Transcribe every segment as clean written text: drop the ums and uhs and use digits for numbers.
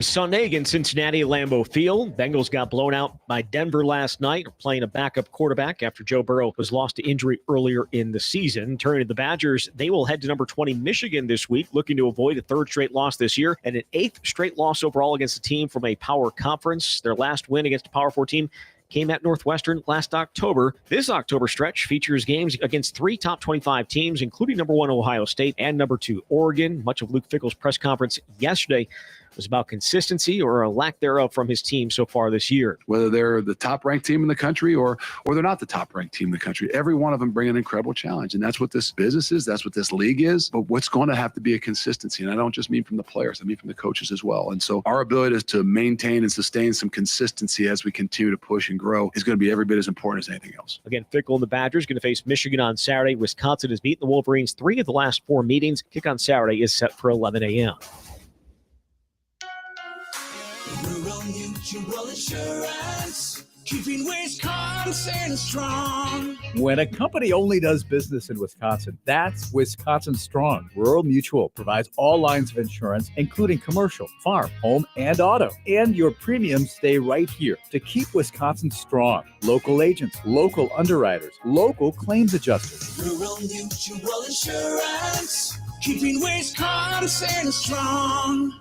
Sunday against Cincinnati at Lambeau Field. Bengals got blown out by Denver last night, playing a backup quarterback after Joe Burrow was lost to injury earlier in the season. Turning to the Badgers, they will head to number 20 Michigan this week, looking to avoid a third straight loss this year and an eighth straight loss overall against a team from a power conference. Their last win against a Power 4 team came at Northwestern last October. This October stretch features games against 3 top 25 teams, including number 1 Ohio State and number 2 Oregon. Much of Luke Fickell's press conference yesterday was about consistency or a lack thereof from his team so far this year. Whether they're the top-ranked team in the country or they're not the top-ranked team in the country, every one of them bring an incredible challenge, and that's what this business is. That's what this league is. But what's going to have to be a consistency, and I don't just mean from the players, I mean from the coaches as well. And so our ability is to maintain and sustain some consistency as we continue to push and grow is going to be every bit as important as anything else. Again, Fickell and the Badgers going to face Michigan on Saturday. Wisconsin has beaten the Wolverines 3 of the last 4 meetings. Kick on Saturday is set for 11 a.m. Rural Mutual Insurance, keeping Wisconsin strong. When a company only does business in Wisconsin, that's Wisconsin Strong. Rural Mutual provides all lines of insurance, including commercial, farm, home, and auto. And your premiums stay right here to keep Wisconsin strong. Local agents, local underwriters, local claims adjusters. Rural Mutual Insurance, keeping Wisconsin strong.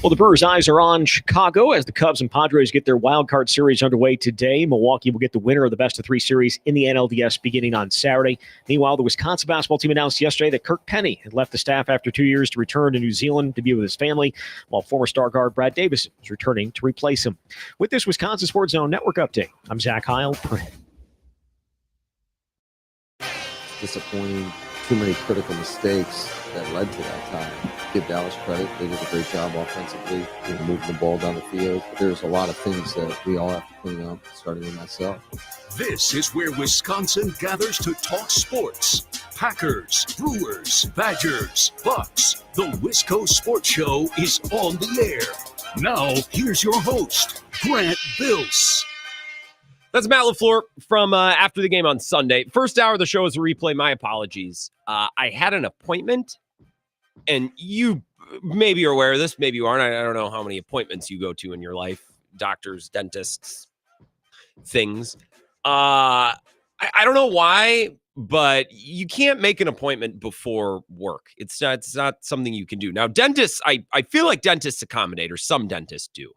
Well, the Brewers' eyes are on Chicago as the Cubs and Padres get their wild card series underway today. Milwaukee will get the winner of the best-of-3 series in the NLDS beginning on Saturday. Meanwhile, the Wisconsin basketball team announced yesterday that Kirk Penny had left the staff after 2 years to return to New Zealand to be with his family, while former star guard Brad Davis is returning to replace him. With this Wisconsin Sports Zone Network update, I'm Zach Heil. Disappointing, too many critical mistakes that led to that time. Give Dallas credit. They did a great job offensively, moving the ball down the field. There's a lot of things that we all have to clean up, starting with myself. This is where Wisconsin gathers to talk sports. Packers, Brewers, Badgers, Bucks. The Wisco Sports Show is on the air. Now, here's your host, Grant Bills. That's Matt LaFleur from after the game on Sunday. First hour of the show is a replay. My apologies. I had an appointment, and you maybe are aware of this, maybe you aren't. I don't know how many appointments you go to in your life, doctors, dentists, things. I don't know why, but you can't make an appointment before work. It's not something you can do. Now, dentists, I feel like dentists accommodate, or some dentists do.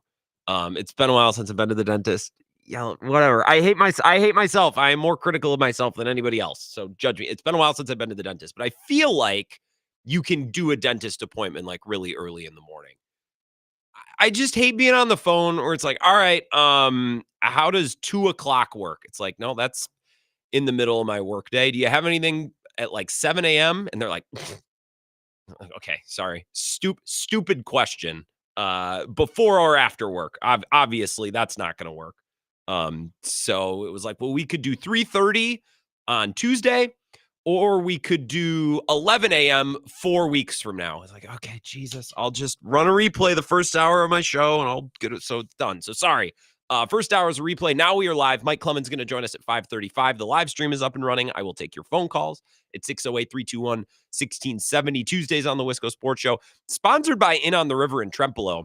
It's been a while since I've been to the dentist. Yeah, whatever. I hate myself. I am more critical of myself than anybody else. So judge me. It's been a while since I've been to the dentist, but I feel like you can do a dentist appointment like really early in the morning. I just hate being on the phone where it's like, all right, how does 2:00 work? It's like, no, that's in the middle of my work day. Do you have anything at like 7 a.m.? And they're like, okay, sorry. Stupid question. Before or after work? Obviously, that's not going to work. So it was like, well, we could do 3:30 on Tuesday, or we could do 11 a.m. 4 weeks from now. I was like, okay, Jesus, I'll just run a replay the first hour of my show and I'll get it. So it's done. So sorry. First hour is a replay. Now we are live. Mike Clemens is going to join us at 5:35. The live stream is up and running. I will take your phone calls at 608-321-1670. Tuesdays on the Wisco Sports Show, sponsored by In on the River in Trempolo.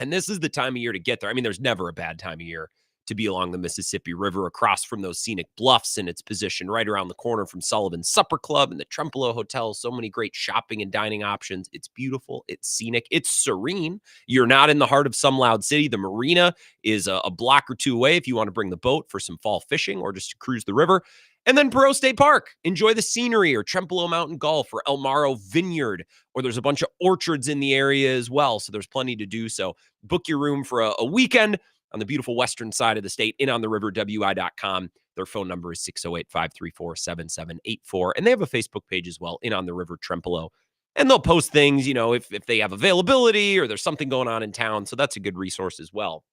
And this is the time of year to get there. I mean, there's never a bad time of year to be along the Mississippi River, across from those scenic bluffs, and its position right around the corner from Sullivan's Supper Club and the Trempolo Hotel. So many great shopping and dining options. It's beautiful. It's scenic. It's serene. You're not in the heart of some loud city. The marina is a block or two away if you want to bring the boat for some fall fishing or just to cruise the river. And then Perot State Park. Enjoy the scenery, or Trempolo Mountain Golf, or El Maro Vineyard, or there's a bunch of orchards in the area as well. So there's plenty to do. So book your room for a weekend on the beautiful western side of the state, inontheriverwi.com. Their phone number is 608-534-7784. And they have a Facebook page as well, In on the River Trempolo. And they'll post things, you know, if they have availability or there's something going on in town. So that's a good resource as well.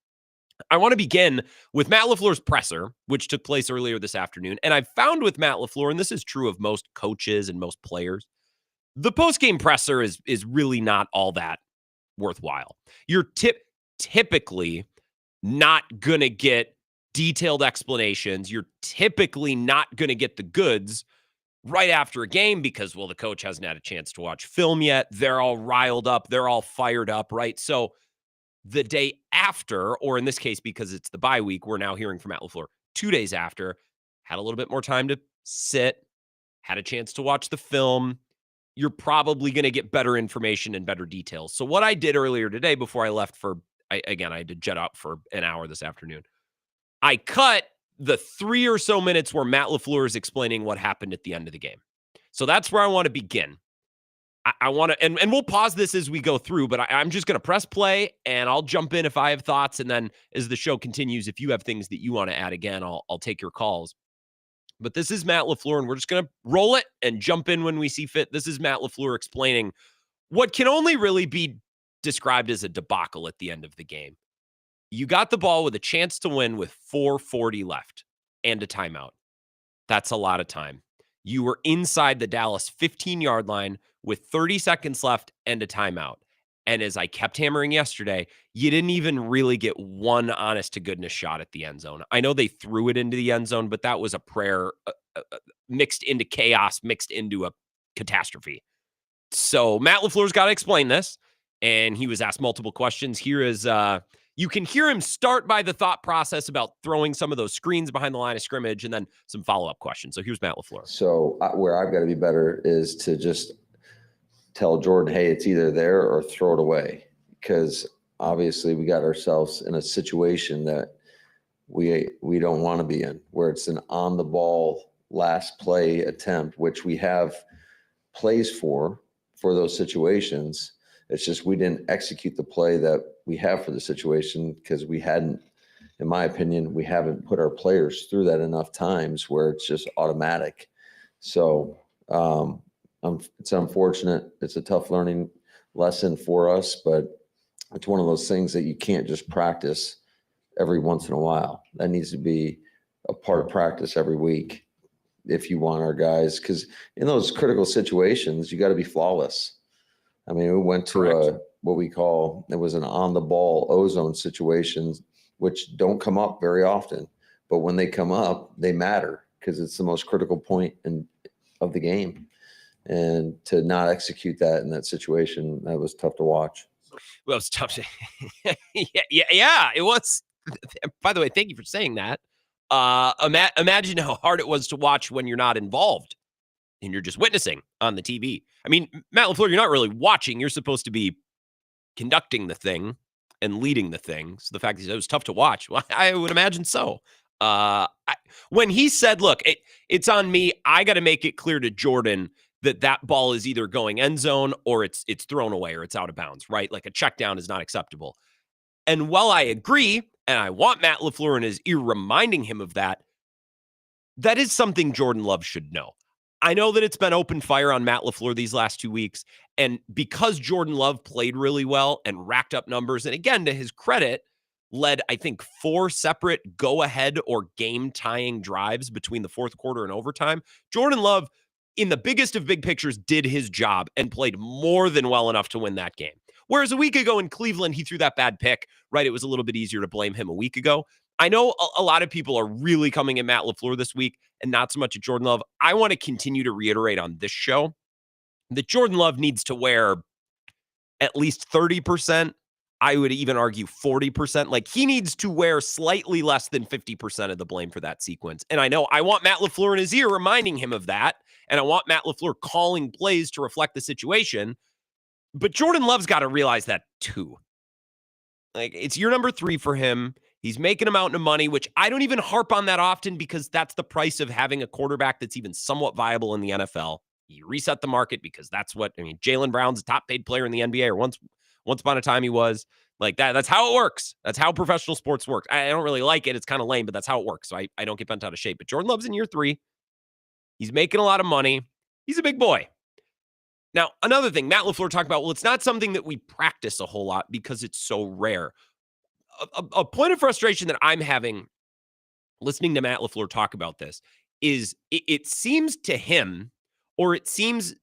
I want to begin with Matt LaFleur's presser, which took place earlier this afternoon. And I've found with Matt LaFleur, and this is true of most coaches and most players, the postgame presser is really not all that worthwhile. You're typically not going to get detailed explanations. You're typically not going to get the goods right after a game because, well, the coach hasn't had a chance to watch film yet. They're all riled up. They're all fired up, right? So the day after, or in this case, because it's the bye week, we're now hearing from Matt LaFleur 2 days after, had a little bit more time to sit, had a chance to watch the film. You're probably going to get better information and better details. So what I did earlier today before I left I had to jet out for an hour this afternoon. I cut the 3 or so minutes where Matt LaFleur is explaining what happened at the end of the game. So that's where I want to begin. I want to, and we'll pause this as we go through, but I'm just going to press play and I'll jump in if I have thoughts. And then as the show continues, if you have things that you want to add again, I'll take your calls. But this is Matt LaFleur, and we're just going to roll it and jump in when we see fit. This is Matt LaFleur explaining what can only really be described as a debacle at the end of the game. You got the ball with a chance to win with 4:40 left and a timeout. That's a lot of time. You were inside the Dallas 15-yard line with 30 seconds left and a timeout. And as I kept hammering yesterday, you didn't even really get one honest-to-goodness shot at the end zone. I know they threw it into the end zone, but that was a prayer mixed into chaos, mixed into a catastrophe. So Matt LaFleur's got to explain this, and he was asked multiple questions. Here is, you can hear him start by the thought process about throwing some of those screens behind the line of scrimmage and then some follow-up questions. So here's Matt LaFleur. So where I've got to be better is to just tell Jordan, hey, it's either there or throw it away. Because obviously we got ourselves in a situation that we don't want to be in, where it's an on-the-ball last play attempt, which we have plays for those situations. It's just we didn't execute the play that we have for the situation because we hadn't, in my opinion, we haven't put our players through that enough times where it's just automatic. So it's unfortunate. It's a tough learning lesson for us, but it's one of those things that you can't just practice every once in a while. That needs to be a part of practice every week if you want our guys, because in those critical situations, you got to be flawless. I mean, we went to what we call, it was an on-the-ball ozone situation, which don't come up very often. But when they come up, they matter because it's the most critical point of the game. And to not execute that in that situation, that was tough to watch. Well, it was tough to yeah, it was. By the way, thank you for saying that. Imagine how hard it was to watch when you're not involved and you're just witnessing on the TV. I mean, Matt LaFleur, you're not really watching. You're supposed to be conducting the thing and leading the thing. So the fact that it was tough to watch, well, I would imagine so. When he said, look, it's on me, I got to make it clear to Jordan that ball is either going end zone or it's thrown away or it's out of bounds, right? Like a check down is not acceptable. And while I agree, and I want Matt LaFleur in his ear reminding him of that, that is something Jordan Love should know. I know that it's been open fire on Matt LaFleur these last 2 weeks, and because Jordan Love played really well and racked up numbers, and again, to his credit, led, I think, 4 separate go-ahead or game-tying drives between the fourth quarter and overtime, Jordan Love, in the biggest of big pictures, did his job and played more than well enough to win that game. Whereas a week ago in Cleveland, he threw that bad pick, right? It was a little bit easier to blame him a week ago. I know a lot of people are really coming at Matt LaFleur this week and not so much at Jordan Love. I want to continue to reiterate on this show that Jordan Love needs to wear at least 30%. I would even argue 40%. Like, he needs to wear slightly less than 50% of the blame for that sequence. And I know I want Matt LaFleur in his ear reminding him of that. And I want Matt LaFleur calling plays to reflect the situation. But Jordan Love's got to realize that too. Like, it's year number 3 for him. He's making a mountain of money, which I don't even harp on that often because that's the price of having a quarterback that's even somewhat viable in the NFL. You reset the market because that's what, I mean, Jaylen Brown's a top paid player in the NBA, or once upon a time he was. Like that. That's how it works. That's how professional sports works. I don't really like it. It's kind of lame, but that's how it works. So I don't get bent out of shape. But Jordan Love's in year 3. He's making a lot of money. He's a big boy. Now, another thing, Matt LaFleur talked about, well, it's not something that we practice a whole lot because it's so rare. A point of frustration that I'm having listening to Matt LaFleur talk about this is it seems to him, or it seems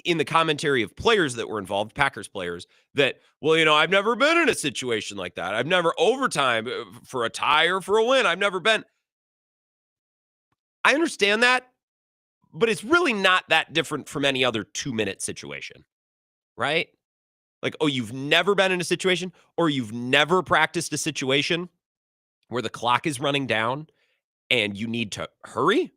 in the commentary of players that were involved, Packers players, that, well, I've never been in a situation like that. I've never overtime for a tie or for a win. I've never been. I understand that, but it's really not that different from any other 2-minute situation, right? Like, oh, you've never been in a situation or you've never practiced a situation where the clock is running down and you need to hurry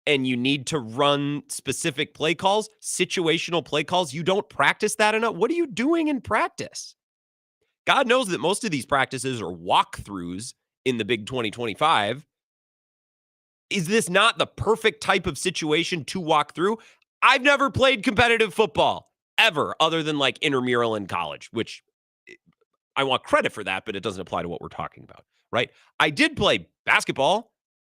and you need to run specific play calls, situational play calls. You don't practice that enough. What are you doing in practice? God knows that most of these practices are walkthroughs in the Big 2025. Is this not the perfect type of situation to walk through? I've never played competitive football ever, other than like intramural in college, which I want credit for that, but it doesn't apply to what we're talking about, right? I did play basketball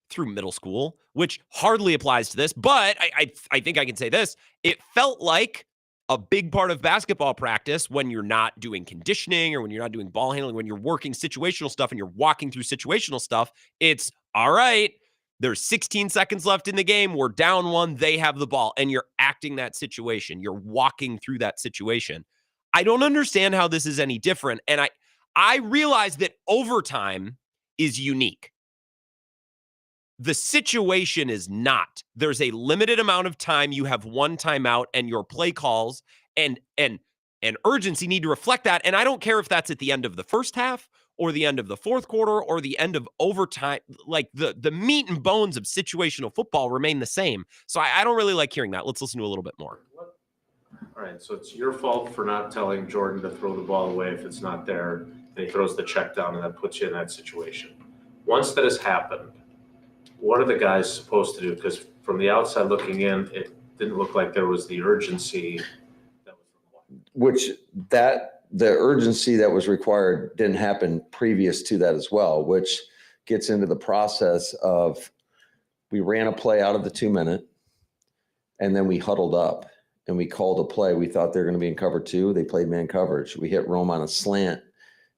through middle school, which hardly applies to this, but I think I can say this. It felt like a big part of basketball practice when you're not doing conditioning or when you're not doing ball handling, when you're working situational stuff and you're walking through situational stuff, it's all right. There's 16 seconds left in the game. We're down 1. They have the ball. And you're acting that situation. You're walking through that situation. I don't understand how this is any different. And I realize that overtime is unique. The situation is not. There's a limited amount of time. You have one timeout, and your play calls and urgency need to reflect that. And I don't care if that's at the end of the first half or the end of the fourth quarter or the end of overtime. Like the meat and bones of situational football remain the same. So I don't really like hearing that. Let's listen to a little bit more. All right, so it's your fault for not telling Jordan to throw the ball away if it's not there, and he throws the check down, and that puts you in that situation. Once that has happened, what are the guys supposed to do? Because from the outside looking in, it didn't look like there was the urgency that was required. Which the urgency that was required didn't happen previous to that as well, which gets into the process of we ran a play out of the 2-minute and then we huddled up and we called a play. We thought they were going to be in cover 2. They played man coverage. We hit Rome on a slant.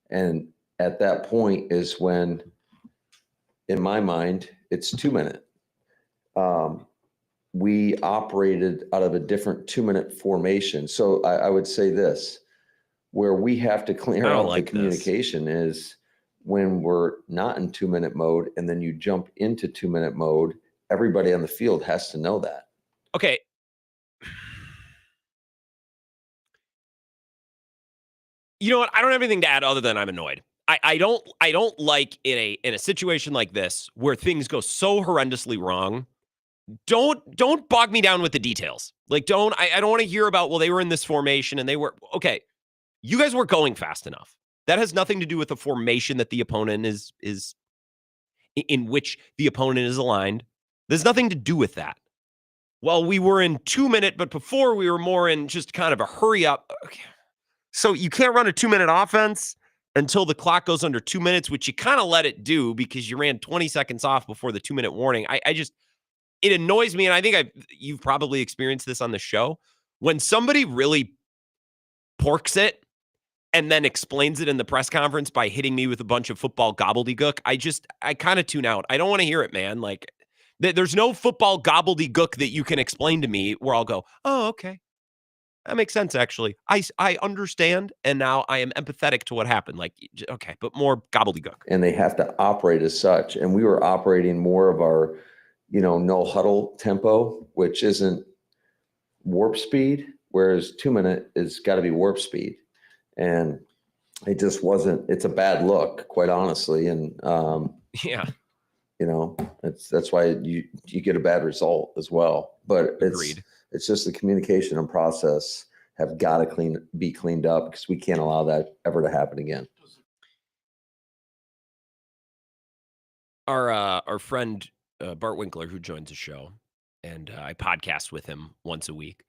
And at that point is when, in my mind, it's 2-minute. We operated out of a different 2-minute formation. So I would say this, where we have to clear out the communication is when we're not in 2-minute mode and then you jump into 2-minute mode, everybody on the field has to know that. Okay. You know what? I don't have anything to add other than I'm annoyed. I don't like in a situation like this where things go so horrendously wrong. Don't bog me down with the details. Like I don't want to hear about, well, they were in this formation and they were okay. You guys weren't going fast enough. That has nothing to do with the formation that the opponent is in which the opponent is aligned. There's nothing to do with that. Well, we were in 2-minute, but before we were more in just kind of a hurry up. Okay. So you can't run a 2-minute offense until the clock goes under 2 minutes, which you kind of let it do because you ran 20 seconds off before the 2-minute warning. It annoys me. And I think you've probably experienced this on the show when somebody really porks it and then explains it in the press conference by hitting me with a bunch of football gobbledygook. I kind of tune out. I don't want to hear it, man. Like there's no football gobbledygook that you can explain to me where I'll go, oh, okay. That makes sense, actually. I understand, and now I am empathetic to what happened. Like, okay, but more gobbledygook. And they have to operate as such. And we were operating more of our, no huddle tempo, which isn't warp speed, whereas 2-minute is got to be warp speed. And it just wasn't. It's a bad look, quite honestly. And yeah, that's why you get a bad result as well. But Agreed. It's just the communication and process have got to be cleaned up because we can't allow that ever to happen again. Our friend Bart Winkler, who joins the show, and I podcast with him once a week,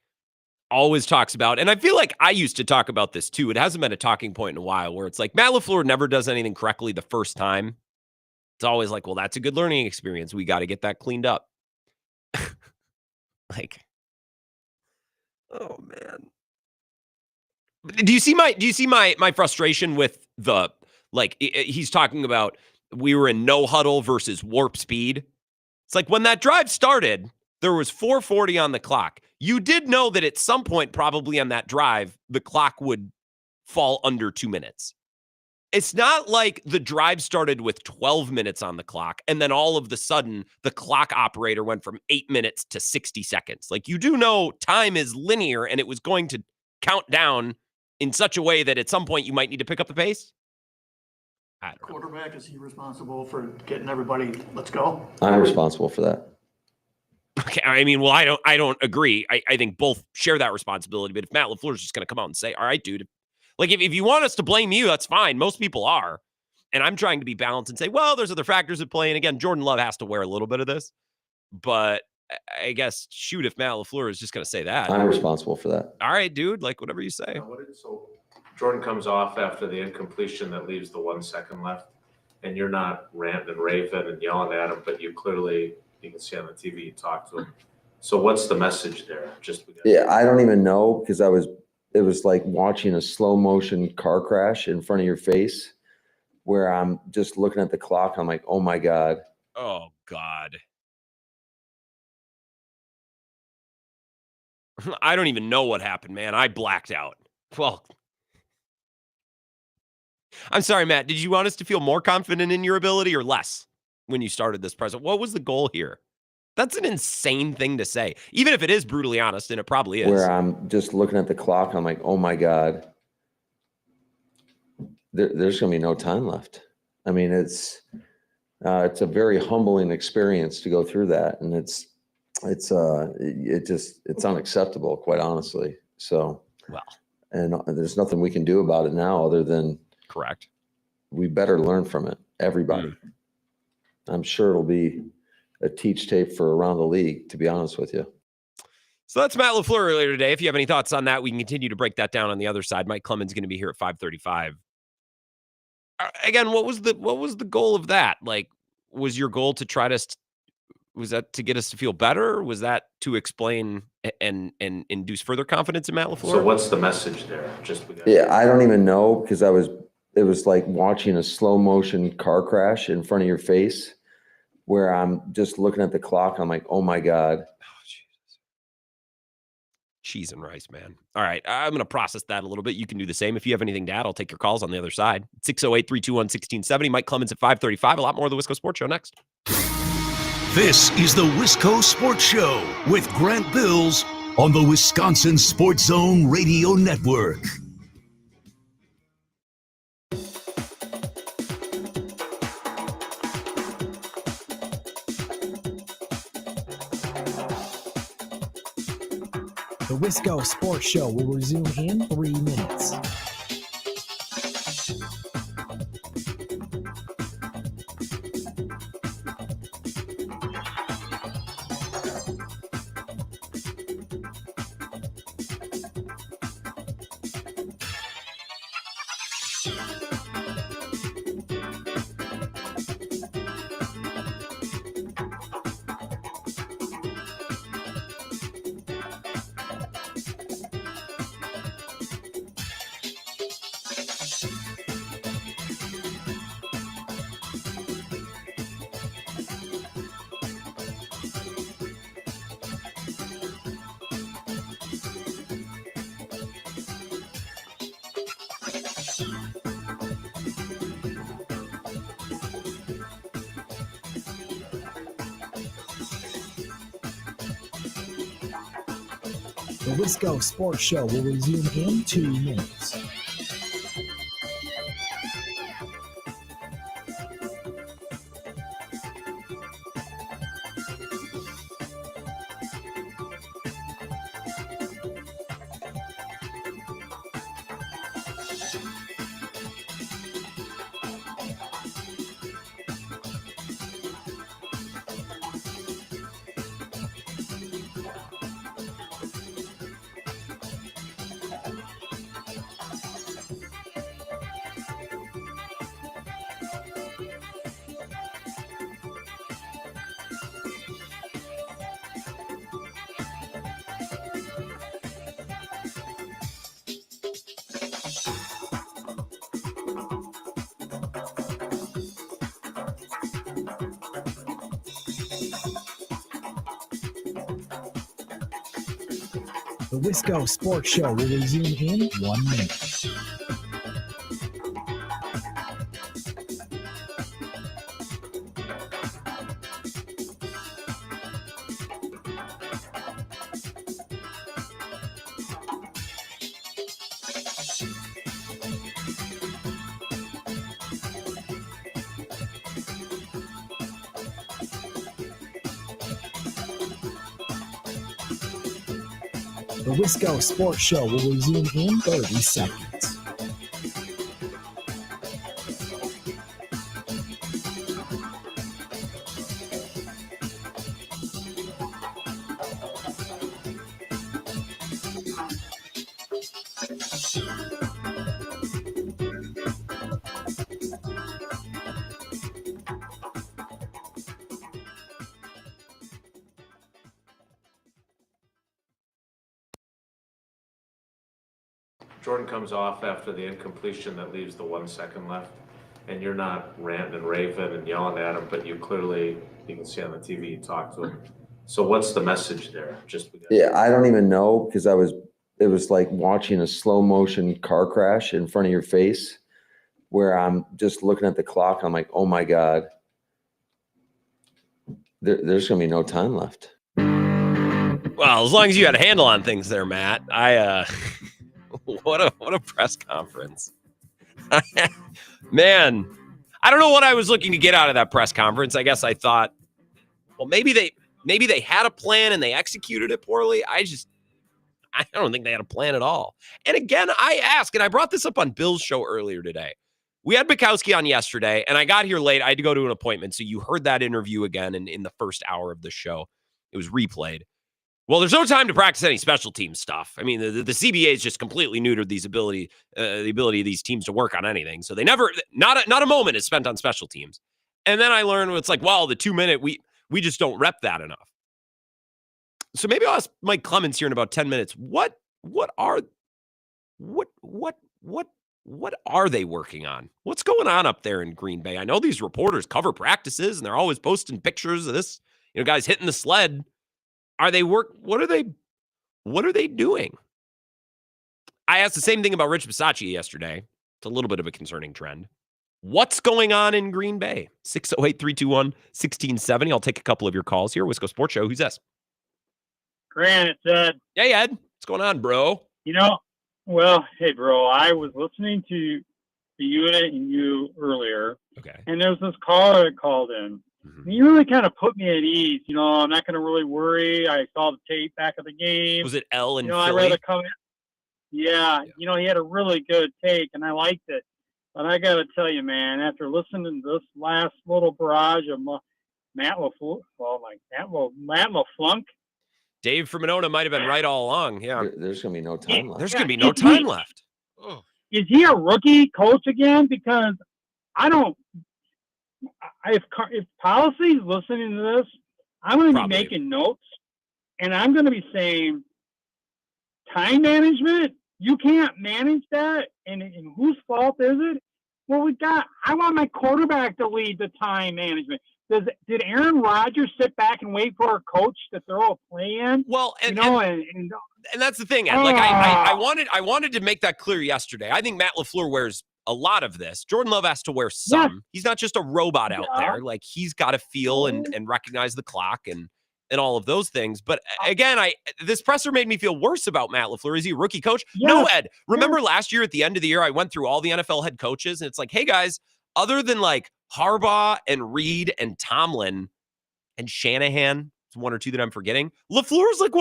always talks about, and I feel like I used to talk about this too. It hasn't been a talking point in a while where it's like Matt LaFleur never does anything correctly the first time. It's always like, well, that's a good learning experience. We got to get that cleaned up. Like, oh man. Do you see my frustration with the, like, he's talking about we were in no huddle versus warp speed. It's like when that drive started, there was 4:40 on the clock. You did know that at some point, probably on that drive, the clock would fall under 2 minutes. It's not like the drive started with 12 minutes on the clock, and then all of the sudden, the clock operator went from 8 minutes to 60 seconds. Like, you do know time is linear, and it was going to count down in such a way that at some point you might need to pick up the pace. I don't know. Quarterback, is he responsible for getting everybody, let's go? I'm responsible for that. Okay, I mean, well, I don't agree. I think both share that responsibility, but if Matt LaFleur is just going to come out and say, all right, dude, like if you want us to blame you, that's fine. Most people are. And I'm trying to be balanced and say, well, there's other factors at play. And again, Jordan Love has to wear a little bit of this. But I guess, shoot, if Matt LaFleur is just going to say that. I'm responsible for that. All right, dude, like whatever you say. So Jordan comes off after the incompletion that leaves the 1 second left, and you're not ranting and raving and yelling at him, but you can see on the TV, you talk to him. So what's the message there? Yeah, I don't even know, because it was like watching a slow motion car crash in front of your face, where I'm just looking at the clock. I'm like, oh my God. Oh God. I don't even know what happened, man. I blacked out. Well, I'm sorry, Matt. Did you want us to feel more confident in your ability or less when you started this present? What was the goal here? That's an insane thing to say, even if it is brutally honest, and it probably is. Where I'm just looking at the clock. I'm like, oh my God. There's going to be no time left. I mean, it's a very humbling experience to go through that. And it's unacceptable, quite honestly. So, well, and there's nothing we can do about it now other than correct. We better learn from it. Everybody. I'm sure it'll be a teach tape for around the league, to be honest with you. So that's Matt LaFleur earlier today. If you have any thoughts on that, we can continue to break that down on the other side. Mike Clemens is going to be here at 5:35. Again, what was the goal of that? Like, was your goal to try to, was that to get us to feel better? Was that to explain and induce further confidence in Matt LaFleur? So what's the message there? Yeah, I don't even know, because it was like watching a slow motion car crash in front of your face, where I'm just looking at the clock. I'm like, oh my God. Oh, Jesus. Cheese and rice, man. All right. I'm going to process that a little bit. You can do the same. If you have anything to add, I'll take your calls on the other side. 608-321-1670. Mike Clemens at 5:35. A lot more of the Wisco Sports Show next. This is the Wisco Sports Show with Grant Bills on the Wisconsin Sports Zone Radio Network. The Wisco Sports Show will resume in 3 minutes. The Wisco Sports Show will resume in 2 minutes. The Wisco Sports Show will resume in 1 minute. The Wisco Sports Show will resume in 30 seconds. Jordan comes off after the incompletion that leaves the 1 second left, and you're not ranting and raving and yelling at him, but you can see on the TV, you talk to him. So what's the message there? Yeah, I don't even know, because it was like watching a slow motion car crash in front of your face, where I'm just looking at the clock. I'm like, oh my God, there's going to be no time left. Well, as long as you had a handle on things there, Matt, what a press conference. Man, I don't know what I was looking to get out of that press conference. I guess I thought, well, maybe they had a plan and they executed it poorly. I don't think they had a plan at all. And again, I ask, and I brought this up on Bill's show earlier today. We had Bukowski on yesterday, and I got here late. I had to go to an appointment, so you heard that interview again in the first hour of the show. It was replayed. Well, there's no time to practice any special team stuff. I mean, the CBA is just completely neutered the ability of these teams to work on anything. So they never, not a moment is spent on special teams. And then I learned it's like, well, the 2 minute, we just don't rep that enough. So maybe I'll ask Mike Clemens here in about 10 minutes. What are they working on? What's going on up there in Green Bay? I know these reporters cover practices and they're always posting pictures of this, guys hitting the sled. What are they doing? I asked the same thing about Rich Bisaccia yesterday. It's a little bit of a concerning trend. What's going on in Green Bay? 608-321-1670. I'll take a couple of your calls here. Wisco Sports Show. Who's this? Grant, it's Ed. Hey, Ed. What's going on, bro? Hey, bro, I was listening to the unit and you earlier. Okay. And there was this caller that called in. Mm-hmm. You really kind of put me at ease. I'm not going to really worry. I saw the tape back of the game. Was it L in Philly? I'd rather come in. Yeah, he had a really good take, and I liked it. But I got to tell you, man, after listening to this last little barrage of Matt LaFleur, Matt LaFlunk. Dave from Monona might have been right all along. Yeah. There's going to be no time left. There's going to be no time left. Oh. Is he a rookie coach again? Because if policy's listening to this, I'm going to be making notes, and I'm going to be saying time management. You can't manage that, and whose fault is it? Well, I want my quarterback to lead the time management. Did Aaron Rodgers sit back and wait for a coach to throw a play in? Well, and that's the thing, Ed. Like I wanted to make that clear yesterday. I think Matt LaFleur wears a lot of this. Jordan Love has to wear some. Yeah. He's not just a robot out there. Like he's got to feel and recognize the clock and all of those things. But again, this presser made me feel worse about Matt LaFleur. Is he a rookie coach? Yeah. No, Ed. Remember last year at the end of the year, I went through all the NFL head coaches, and it's like, hey guys, other than like Harbaugh and Reed and Tomlin and Shanahan, it's one or two that I'm forgetting. LaFleur's like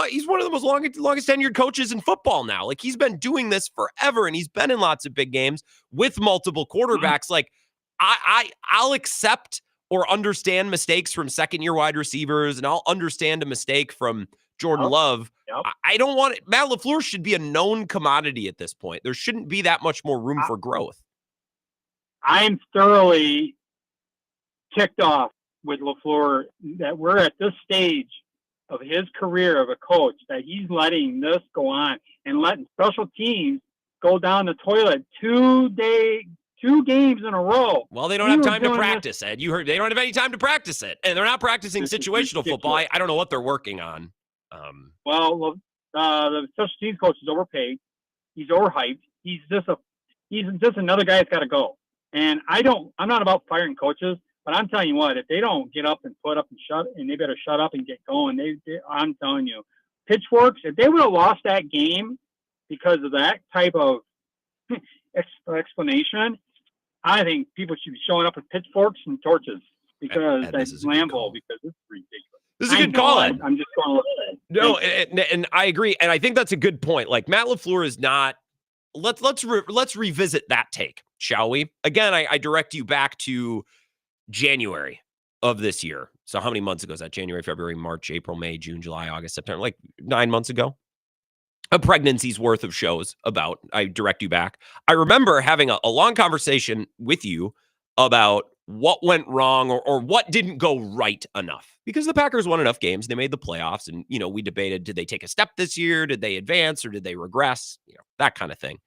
he's one of the most longest tenured coaches in football now. Like he's been doing this forever, and he's been in lots of big games with multiple quarterbacks. Mm-hmm. Like I'll accept or understand mistakes from second-year wide receivers, and I'll understand a mistake from Jordan Love. Yep. I don't want it. Matt LaFleur should be a known commodity at this point. There shouldn't be that much more room for growth. I'm thoroughly ticked off with LaFleur that we're at this stage of his career of a coach, that he's letting this go on and letting special teams go down the toilet 2 games in a row. Well, they don't have time to practice, Ed. You heard they don't have any time to practice it, and they're not practicing situational football. I don't know what they're working on. The special teams coach is overpaid. He's overhyped. He's just another guy that's got to go. And I'm not about firing coaches, but I'm telling you what, if they don't get up and put up and they better shut up and get going. I'm telling you, pitchforks. If they would have lost that game because of that type of explanation, I think people should be showing up with pitchforks and torches because that's Lambeau, because it's ridiculous. This is a good call. I'm just going with it. No, and I agree. And I think that's a good point. Like, Matt LaFleur is not, let's revisit that take, shall we? Again, I direct you back to January of this year. So how many months ago is that? January, February, March, April, May, June, July, August, September, like 9 months ago. A pregnancy's worth of shows about, I direct you back. I remember having a long conversation with you about what went wrong or what didn't go right enough, because the Packers won enough games. They made the playoffs, and, we debated, did they take a step this year? Did they advance or did they regress? That kind of thing.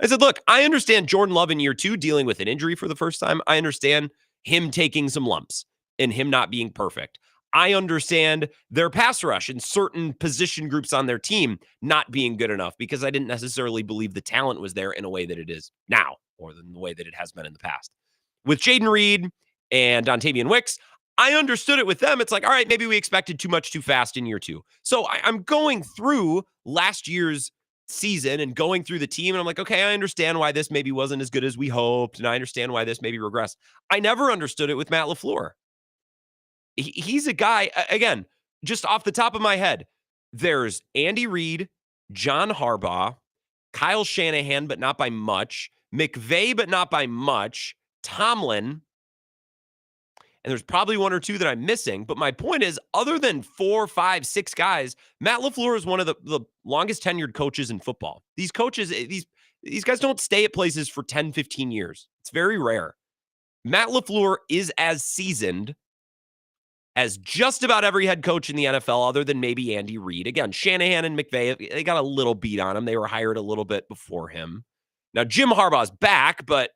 I said, look, I understand Jordan Love in year 2 dealing with an injury for the first time. I understand him taking some lumps and him not being perfect. I understand their pass rush and certain position groups on their team not being good enough, because I didn't necessarily believe the talent was there in a way that it is now, or in the way that it has been in the past. With Jaden Reed and Dontavian Wicks, I understood it with them. It's like, all right, maybe we expected too much too fast in year 2. So I'm going through last year's season and going through the team, and I'm like, okay, I understand why this maybe wasn't as good as we hoped, and I understand why this maybe regressed. I never understood it with Matt LaFleur. He's a guy, again, just off the top of my head, there's Andy Reid, John Harbaugh, Kyle Shanahan, but not by much, McVay, but not by much, Tomlin, and there's probably 1 or 2 that I'm missing. But my point is, other than 4, 5, 6 guys, Matt LaFleur is one of the longest tenured coaches in football. These coaches, these guys don't stay at places for 10, 15 years. It's very rare. Matt LaFleur is as seasoned as just about every head coach in the NFL, other than maybe Andy Reid. Again, Shanahan and McVay, they got a little beat on him. They were hired a little bit before him. Now, Jim Harbaugh's back, but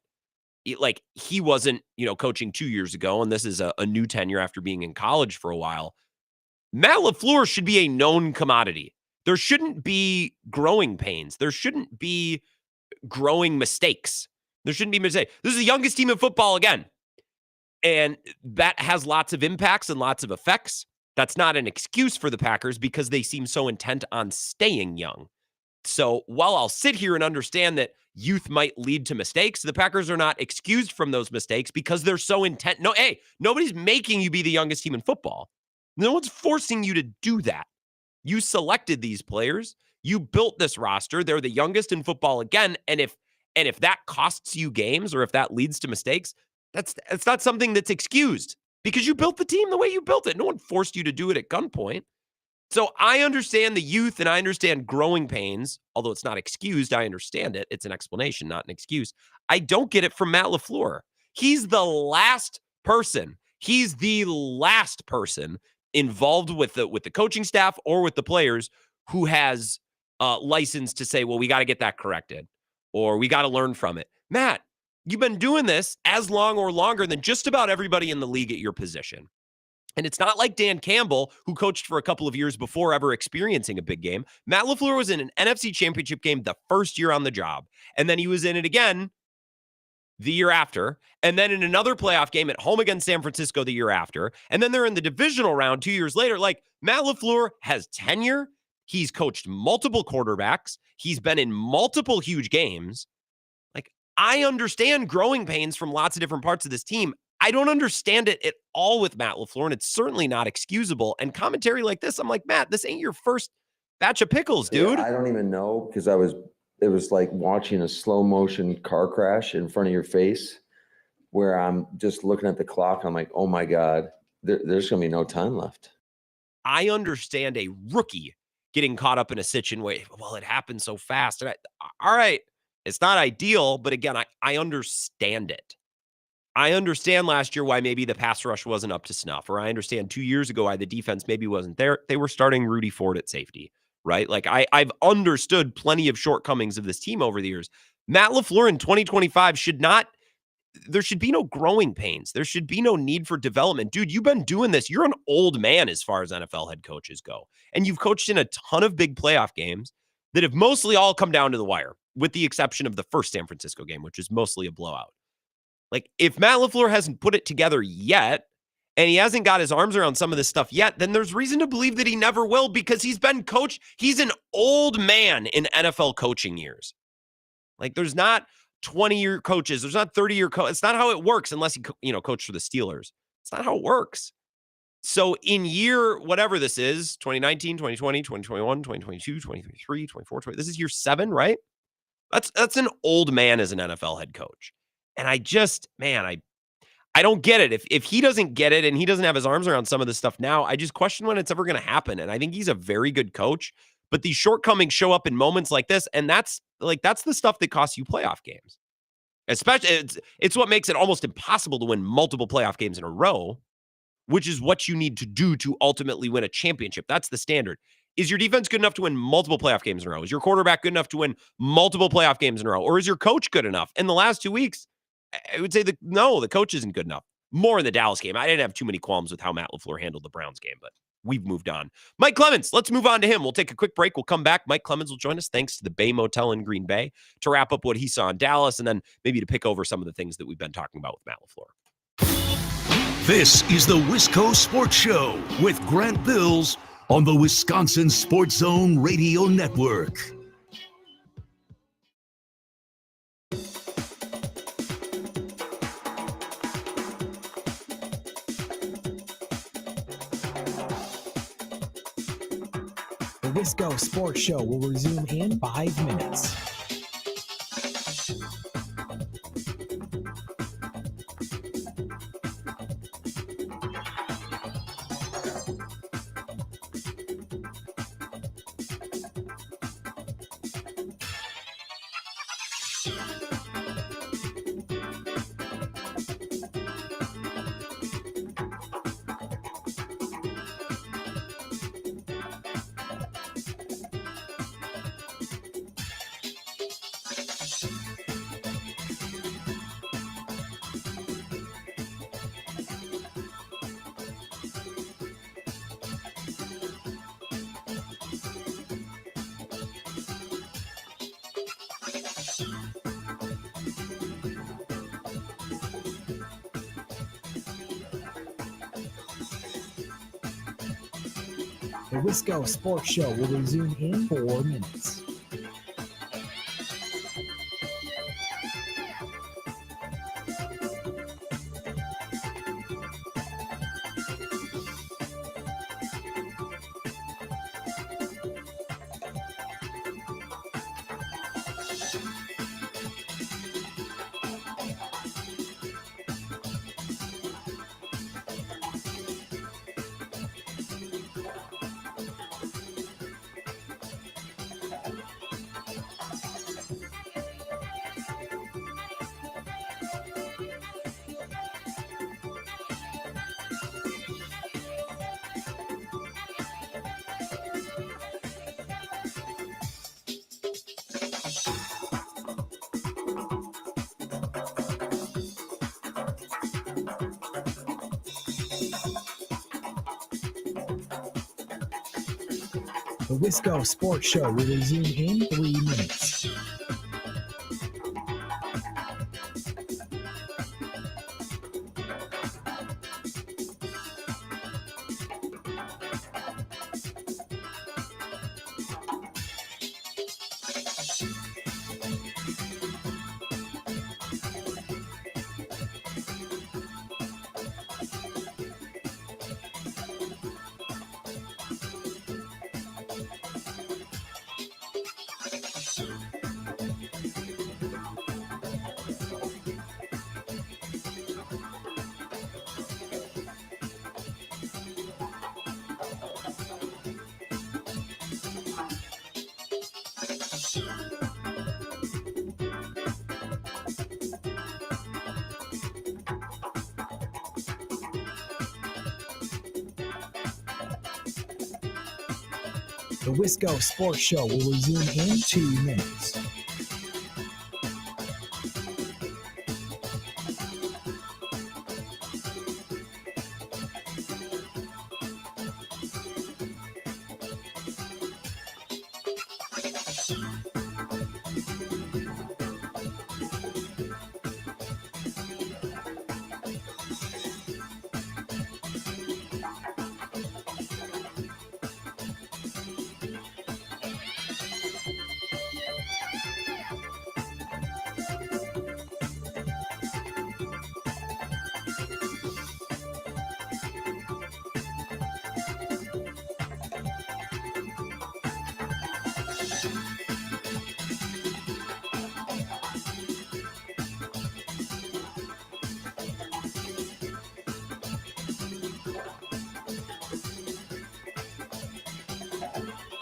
he wasn't, coaching 2 years ago, and this is a new tenure after being in college for a while. Matt LaFleur should be a known commodity. There shouldn't be growing pains. There shouldn't be growing mistakes. There shouldn't be mistakes. This is the youngest team in football again. And that has lots of impacts and lots of effects. That's not an excuse for the Packers, because they seem so intent on staying young. So while I'll sit here and understand that youth might lead to mistakes, the Packers are not excused from those mistakes because they're so intent. No, hey, nobody's making you be the youngest team in football. No one's forcing you to do that. You selected these players. You built this roster. They're the youngest in football again. And if that costs you games, or if that leads to mistakes, it's not something that's excused, because you built the team the way you built it. No one forced you to do it at gunpoint. So I understand the youth, and I understand growing pains, although it's not excused. I understand it. It's an explanation, not an excuse. I don't get it from Matt LaFleur. He's the last person involved with the coaching staff or with the players who has license to say, well, we got to get that corrected, or we got to learn from it. Matt, you've been doing this as long or longer than just about everybody in the league at your position. And it's not like Dan Campbell, who coached for a couple of years before ever experiencing a big game. Matt LaFleur was in an NFC Championship game the first year on the job, and then he was in it again the year after, and then in another playoff game at home against San Francisco the year after, and then they're in the divisional round 2 years later. Like, Matt LaFleur has tenure. He's coached multiple quarterbacks. He's been in multiple huge games. Like, I understand growing pains from lots of different parts of this team. I don't understand it at all with Matt LaFleur, and it's certainly not excusable. And commentary like this, I'm like, Matt, this ain't your first batch of pickles, dude. Yeah, I don't even know, because it was like watching a slow motion car crash in front of your face, where I'm just looking at the clock. I'm like, oh my God, there's going to be no time left. I understand a rookie getting caught up in a situation where, well, it happened so fast. And all right, it's not ideal, but again, I understand it. I understand last year why maybe the pass rush wasn't up to snuff, or I understand 2 years ago why the defense maybe wasn't there. They were starting Rudy Ford at safety, right? Like, I've understood plenty of shortcomings of this team over the years. Matt LaFleur in 2025 there should be no growing pains. There should be no need for development. Dude, you've been doing this. You're an old man as far as NFL head coaches go. And you've coached in a ton of big playoff games that have mostly all come down to the wire, with the exception of the first San Francisco game, which is mostly a blowout. Like, if Matt LaFleur hasn't put it together yet, and he hasn't got his arms around some of this stuff yet, then there's reason to believe that he never will, because he's been coached. He's an old man in NFL coaching years. Like, there's not 20-year coaches. There's not 30-year coaches. It's not how it works, unless he, coached for the Steelers. It's not how it works. So in year, whatever this is, 2019, 2020, 2021, 2022, 2023, 2024, this is year 7, right? That's an old man as an NFL head coach. And I just, man, I don't get it. If he doesn't get it and he doesn't have his arms around some of this stuff now, I just question when it's ever going to happen. And I think he's a very good coach, but these shortcomings show up in moments like this. And that's the stuff that costs you playoff games. Especially, it's what makes it almost impossible to win multiple playoff games in a row, which is what you need to do to ultimately win a championship. That's the standard. Is your defense good enough to win multiple playoff games in a row? Is your quarterback good enough to win multiple playoff games in a row? Or is your coach good enough? In the last 2 weeks, I would say no, the coach isn't good enough. More in the Dallas game. I didn't have too many qualms with how Matt LaFleur handled the Browns game, but we've moved on. Mike Clemens, let's move on to him. We'll take a quick break. We'll come back. Mike Clemens will join us thanks to the Bay Motel in Green Bay to wrap up what he saw in Dallas and then maybe to pick over some of the things that we've been talking about with Matt LaFleur. This is the Wisco Sports Show with Grant Bills on the Wisconsin Sports Zone Radio Network. The Wisco Sports Show will resume in 5 minutes. The Wisco Sports Show will resume in 4 minutes. The Wisco Sports Show will resume in 3 minutes. The Wisco Sports Show will resume in 2 minutes.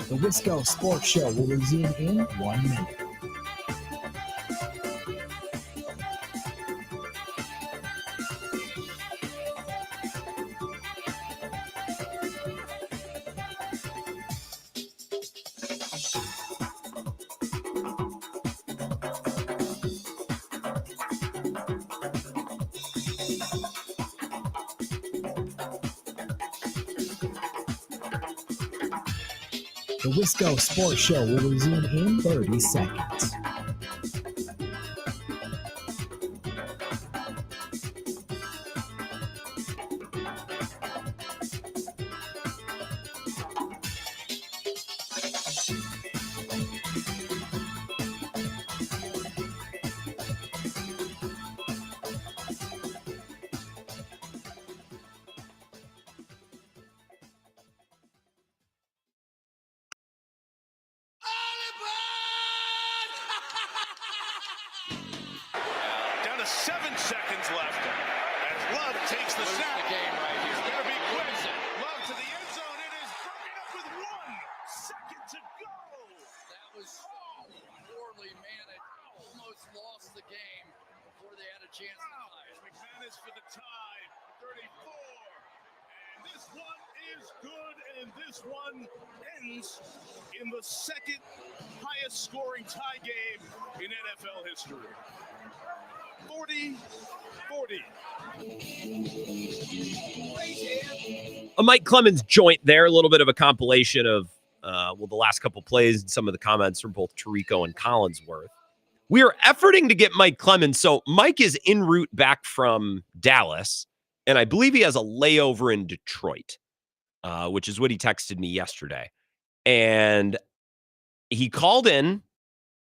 The Wisco Sports Show will resume in 1 minute. The Wisco Sports Show will resume in 30 seconds. Down to 7 seconds left. As Love takes the snap. The game right here. It's going to be quick. Love to the end zone. It is broken up with 1 second to go. That was poorly managed. Almost lost the game before they had a chance to tie it. McManus for the tie. 34. And this one is good. And this one ends in the second highest scoring tie game in NFL history. 40-40. A Mike Clemens joint there, a little bit of a compilation of the last couple plays and some of the comments from both Tirico and Collinsworth. We are efforting to get Mike Clemens. So Mike is en route back from Dallas, and I believe he has a layover in Detroit, which is what he texted me yesterday. And he called in, and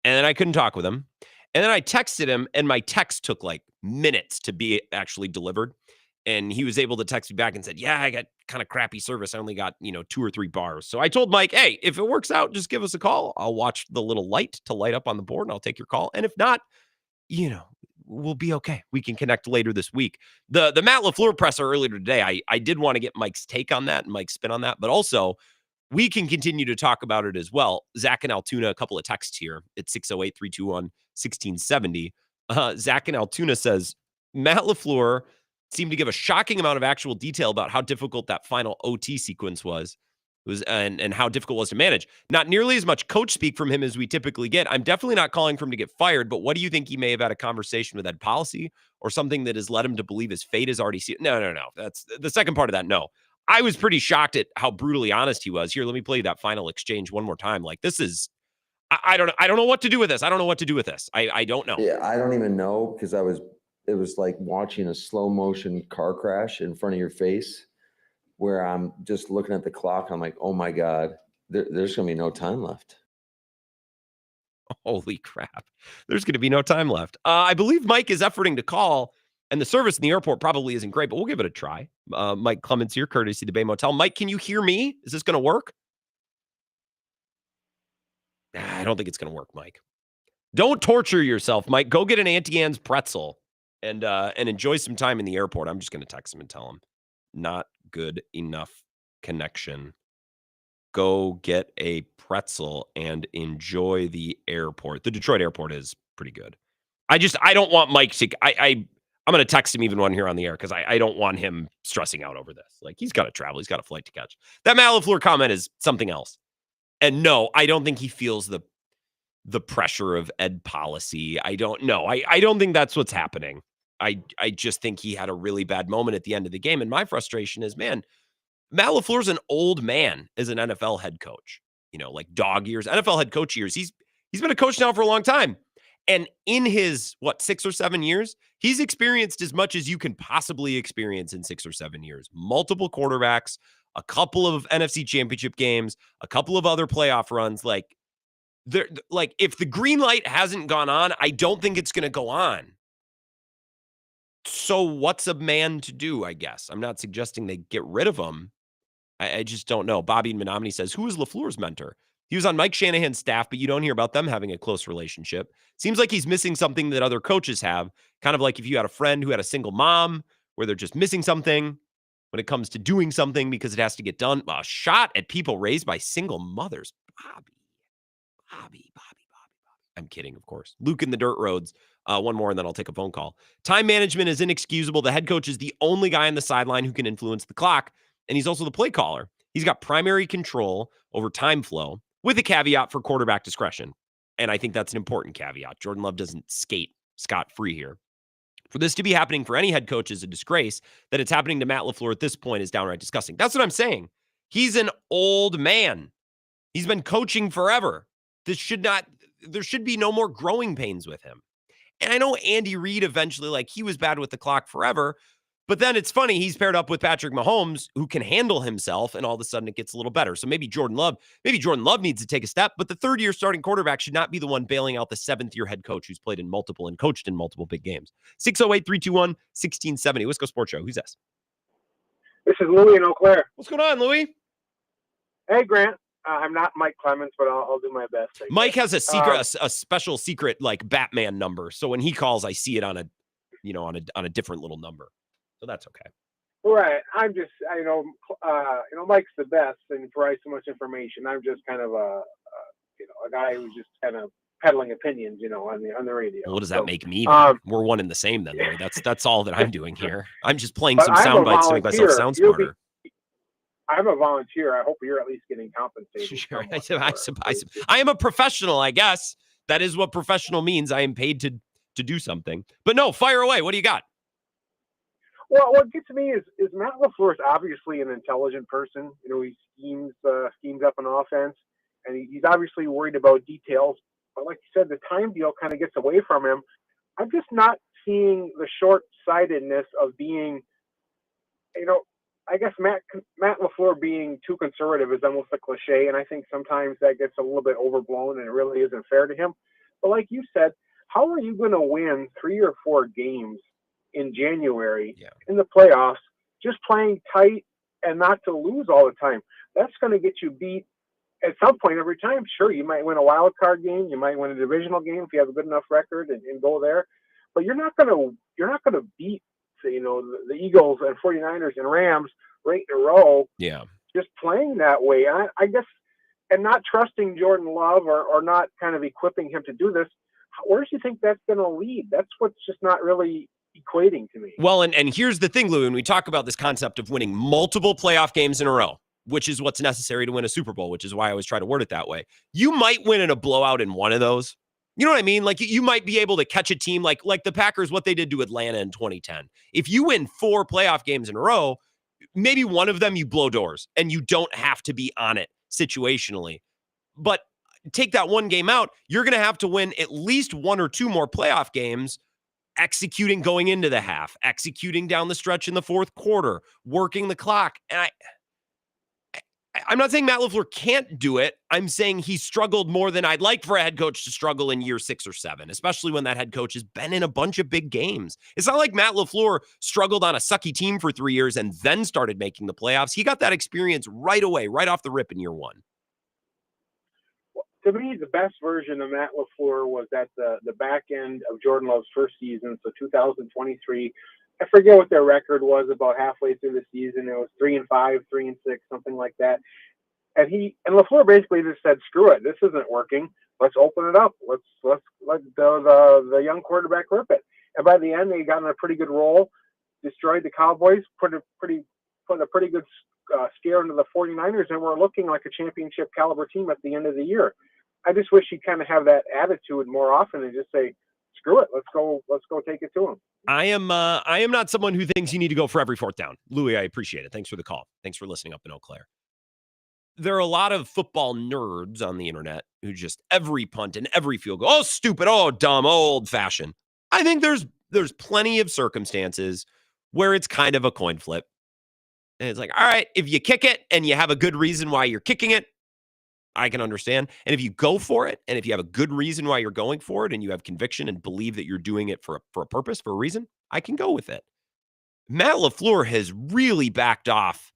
then I couldn't talk with him. And then I texted him, and my text took like minutes to be actually delivered. And he was able to text me back and said, yeah, I got kind of crappy service. I only got, 2 or 3 bars. So I told Mike, hey, if it works out, just give us a call. I'll watch the little light to light up on the board, and I'll take your call. And if not, we'll be okay. We can connect later this week. The Matt LaFleur presser earlier today, I did want to get Mike's take on that and Mike's spin on that, but also we can continue to talk about it as well. Zach and Altoona, a couple of texts here at 608-321-1670. Zach and Altoona says, Matt LaFleur seemed to give a shocking amount of actual detail about how difficult that final OT sequence was and how difficult it was to manage. Not nearly as much coach speak from him as we typically get. I'm definitely not calling for him to get fired, but what do you think? He may have had a conversation with Ed Policy or something that has led him to believe his fate is already sealed? No. That's the second part of that. No. I was pretty shocked at how brutally honest he was. Here, let me play you that final exchange one more time. Like, this is, I don't know what to do with this. I don't know what to do with this. I don't know. Yeah, I don't even know, because it was like watching a slow motion car crash in front of your face, where I'm just looking at the clock. I'm like, oh my God, there's going to be no time left. Holy crap. There's going to be no time left. I believe Mike is efforting to call, and the service in the airport probably isn't great, but we'll give it a try. Mike Clemens here, courtesy of the Bay Motel. Mike, can you hear me? Is this going to work? I don't think it's going to work, Mike. Don't torture yourself, Mike. Go get an Auntie Anne's pretzel and enjoy some time in the airport. I'm just going to text him and tell him, not good enough connection. Go get a pretzel and enjoy the airport. The Detroit airport is pretty good. I don't want Mike to, I'm going to text him even when here on the air, because I don't want him stressing out over this. Like, he's got to travel. He's got a flight to catch. That Matt LaFleur comment is something else. And no, I don't think he feels the pressure of Ed Policy. I don't know. I don't think that's what's happening. I just think he had a really bad moment at the end of the game. And my frustration is, man, Matt LaFleur's an old man as an NFL head coach, like dog years, NFL head coach years. He's been a coach now for a long time. And in his, 6 or 7 years, he's experienced as much as you can possibly experience in 6 or 7 years. Multiple quarterbacks, a couple of NFC championship games, a couple of other playoff runs. Like, if the green light hasn't gone on, I don't think it's going to go on. So what's a man to do, I guess? I'm not suggesting they get rid of him. I just don't know. Bobby in Menominee says, who is LaFleur's mentor? He was on Mike Shanahan's staff, but you don't hear about them having a close relationship. Seems like he's missing something that other coaches have. Kind of like if you had a friend who had a single mom, where they're just missing something when it comes to doing something because it has to get done. A shot at people raised by single mothers. Bobby. I'm kidding, of course. Luke in the dirt roads. One more, and then I'll take a phone call. Time management is inexcusable. The head coach is the only guy on the sideline who can influence the clock, and he's also the play caller. He's got primary control over time flow with a caveat for quarterback discretion. And I think that's an important caveat. Jordan Love doesn't skate scot-free here. For this to be happening for any head coach is a disgrace. That it's happening to Matt LaFleur at this point is downright disgusting. That's what I'm saying. He's an old man. He's been coaching forever. There should be no more growing pains with him. And I know Andy Reid eventually, he was bad with the clock forever, but then it's funny, he's paired up with Patrick Mahomes, who can handle himself, and all of a sudden it gets a little better. So maybe Jordan Love needs to take a step, but the third-year starting quarterback should not be the one bailing out the seventh-year head coach who's played in multiple and coached in multiple big games. 608-321-1670, Wisco Sports Show. Who's this? This is Louie in Eau Claire. What's going on, Louie? Hey, Grant. I'm not Mike Clemens, but I'll do my best. Mike has a secret, a special secret Batman number. So when he calls, I see it on a different little number. So that's okay. Right. I'm just, Mike's the best and provides so much information. I'm just kind of a guy who's just kind of peddling opinions, on the radio. Well, what does that make me? We're one and the same then. Louie. That's all that I'm doing here. I'm just playing some sound bites to make myself sound smarter. I'm a volunteer. I hope you're at least getting compensated. Sure. I am a professional, I guess. That is what professional means. I am paid to do something. But no, fire away. What do you got? Well, what gets me is Matt LaFleur is obviously an intelligent person. He schemes up an offense, and he's obviously worried about details. But like you said, the time deal kind of gets away from him. I'm just not seeing the short-sightedness of being, I guess Matt LaFleur being too conservative is almost a cliche, and I think sometimes that gets a little bit overblown, and it really isn't fair to him. But like you said, how are you going to win 3 or 4 games in January in the playoffs just playing tight and not to lose all the time? That's going to get you beat at some point every time. Sure, you might win a wild card game, you might win a divisional game if you have a good enough record and go there, but you're not going to beat the Eagles and 49ers and Rams right in a row. Yeah. Just playing that way. I guess, and not trusting Jordan Love or not kind of equipping him to do this. Where do you think that's going to lead? That's what's just not really equating to me. Well, and here's the thing, Lou, when we talk about this concept of winning multiple playoff games in a row, which is what's necessary to win a Super Bowl, which is why I always try to word it that way. You might win in a blowout in one of those. You know what I mean? You might be able to catch a team like the Packers, what they did to Atlanta in 2010. If you win 4 playoff games in a row, maybe one of them you blow doors and you don't have to be on it situationally. But take that one game out, you're going to have to win at least 1 or 2 more playoff games, executing going into the half, executing down the stretch in the fourth quarter, working the clock. And I'm not saying Matt LaFleur can't do it. I'm saying he struggled more than I'd like for a head coach to struggle in year 6 or 7, especially when that head coach has been in a bunch of big games. It's not like Matt LaFleur struggled on a sucky team for 3 years and then started making the playoffs. He got that experience right away, right off the rip in year 1. Well, to me, the best version of Matt LaFleur was at the back end of Jordan Love's first season, so 2023. I forget what their record was about halfway through the season. It was 3-5, 3-6, something like that. And LaFleur basically just said, "Screw it, this isn't working. Let's open it up. Let's let the young quarterback rip it." And by the end, they got in a pretty good roll, destroyed the Cowboys, put a pretty good scare into the 49ers, and we're looking like a championship caliber team at the end of the year. I just wish he'd kind of have that attitude more often and just say, "Screw it, let's go take it to him." I am not someone who thinks you need to go for every 4th down. Louie, I appreciate it. Thanks for the call. Thanks for listening up in Eau Claire. There are a lot of football nerds on the internet who just every punt and every field goal, oh, stupid, oh, dumb, oh, old-fashioned. I think there's plenty of circumstances where it's kind of a coin flip. And it's like, all right, if you kick it and you have a good reason why you're kicking it, I can understand. And if you go for it, and if you have a good reason why you're going for it, and you have conviction and believe that you're doing it for a purpose, for a reason, I can go with it. Matt LaFleur has really backed off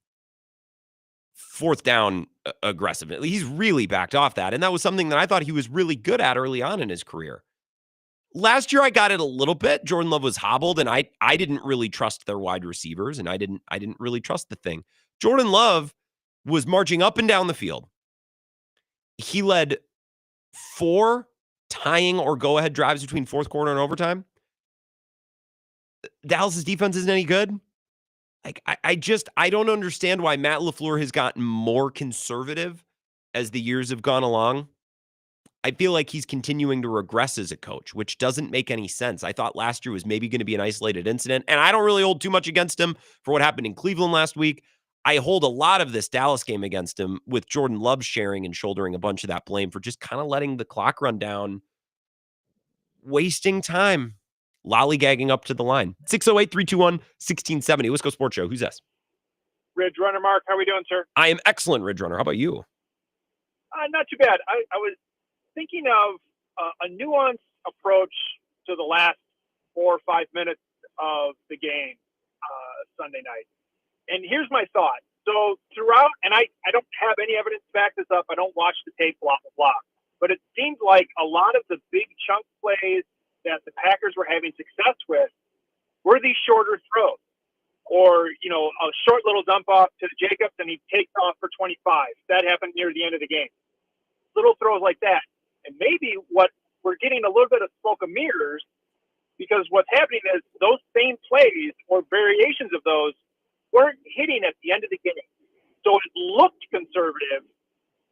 4th down aggressiveness. He's really backed off that. And that was something that I thought he was really good at early on in his career. Last year I got it a little bit. Jordan Love was hobbled, and I didn't really trust their wide receivers, and I didn't really trust the thing. Jordan Love was marching up and down the field. He led 4 tying or go-ahead drives between fourth quarter and overtime. Dallas's defense isn't any good. Like I don't understand why Matt LaFleur has gotten more conservative as the years have gone along. I feel like he's continuing to regress as a coach, which doesn't make any sense. I thought last year was maybe going to be an isolated incident, and I don't really hold too much against him for what happened in Cleveland last week. I hold a lot of this Dallas game against him with Jordan Love sharing and shouldering a bunch of that blame for just kind of letting the clock run down, wasting time, lollygagging up to the line. 608-321-1670. Wisco Sports Show. Who's this? Ridge Runner Mark, how are we doing, sir? I am excellent, Ridge Runner. How about you? Not too bad. I was thinking of a nuanced approach to the last 4 or 5 minutes of the game Sunday night. And here's my thought. So throughout, and I don't have any evidence to back this up. I don't watch the tape, blah, blah, blah. But it seemed like a lot of the big chunk plays that the Packers were having success with were these shorter throws. Or, a short little dump off to Jacobs and he takes off for 25. That happened near the end of the game. Little throws like that. And maybe what we're getting a little bit of smoke and mirrors, because what's happening is those same plays or variations of those weren't hitting at the end of the game. So it looked conservative,